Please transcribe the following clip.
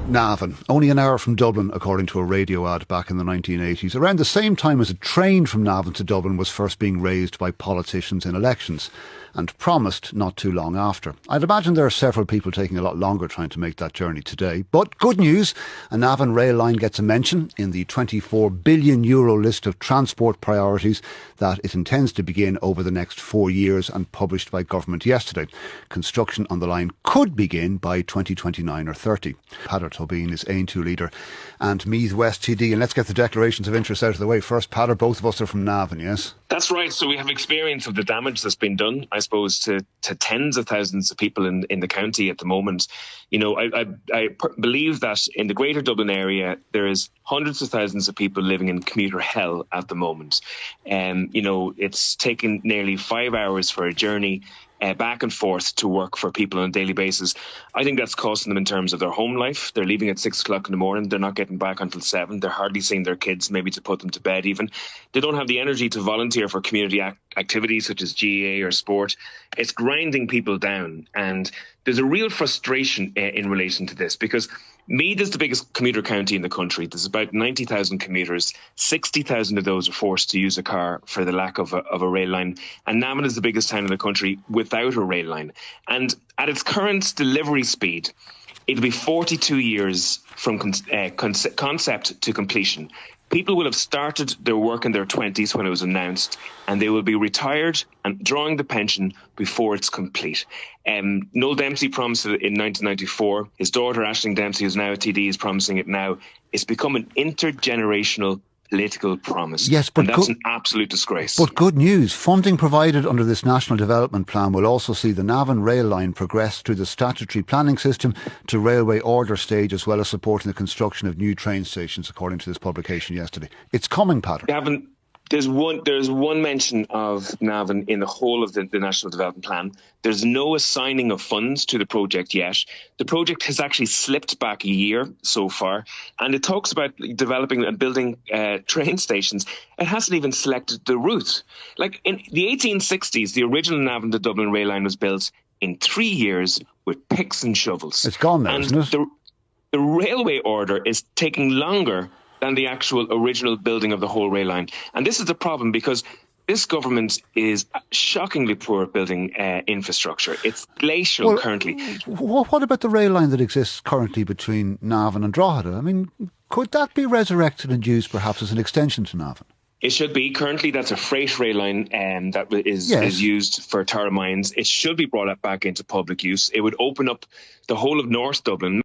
Navan, only an hour from Dublin, according to a radio ad back in the 1980s, around the same time as a train from Navan to Dublin was first being raised by politicians in elections, and promised not too long after. I'd imagine there are several people taking a lot longer trying to make that journey today. But good news, a Navan rail line gets a mention in the €24 billion list of transport priorities that it intends to begin over the next 4 years, and published by government yesterday. Construction on the line could begin by 2029 or 30. Peadar Tobin is Aontú leader and Meath West TD. And let's get the declarations of interest out of the way first. Peadar, both of us are from Navan, yes? That's right. So we have experience of the damage that's been done, I suppose, to tens of thousands of people in the county at the moment. You know, I believe that in the greater Dublin area, there is hundreds of thousands of people living in commuter hell at the moment. You know, it's taken nearly 5 hours for a journey back and forth to work for people on a daily basis. I think that's costing them in terms of their home life. They're leaving at 6 o'clock in the morning. They're not getting back until 7. They're hardly seeing their kids, maybe to put them to bed even. They don't have the energy to volunteer for community activities such as GAA or sport. It's grinding people down. And there's a real frustration in relation to this, because Meath is the biggest commuter county in the country. There's about 90,000 commuters. 60,000 of those are forced to use a car for the lack of a rail line. And Navan is the biggest town in the country without a rail line. And at its current delivery speed, it'll be 42 years from concept to completion. People will have started their work in their 20s when it was announced, and they will be retired and drawing the pension before it's complete. Noel Dempsey promised it in 1994. His daughter, Aisling Dempsey, who's now a TD, is promising it now. It's become an intergenerational political promise. Yes, but and that's an absolute disgrace. But good news. Funding provided under this National Development Plan will also see the Navan rail line progress through the statutory planning system to railway order stage, as well as supporting the construction of new train stations, according to this publication yesterday. It's coming, Peadar. There's one mention of Navan in the whole of the National Development Plan. There's no assigning of funds to the project yet. The project has actually slipped back a year so far, and it talks about developing and building train stations. It hasn't even selected the route. Like in the 1860s, the original Navan to Dublin Rail line was built in 3 years with picks and shovels. It's gone now, isn't it? The railway order is taking longer than the actual original building of the whole rail line. And this is the problem, because this government is shockingly poor at building infrastructure. It's glacial currently. What about the rail line that exists currently between Navan and Drogheda? I mean, could that be resurrected and used perhaps as an extension to Navan? It should be. Currently, that's a freight rail line that is used for Tara Mines. It should be brought back into public use. It would open up the whole of North Dublin.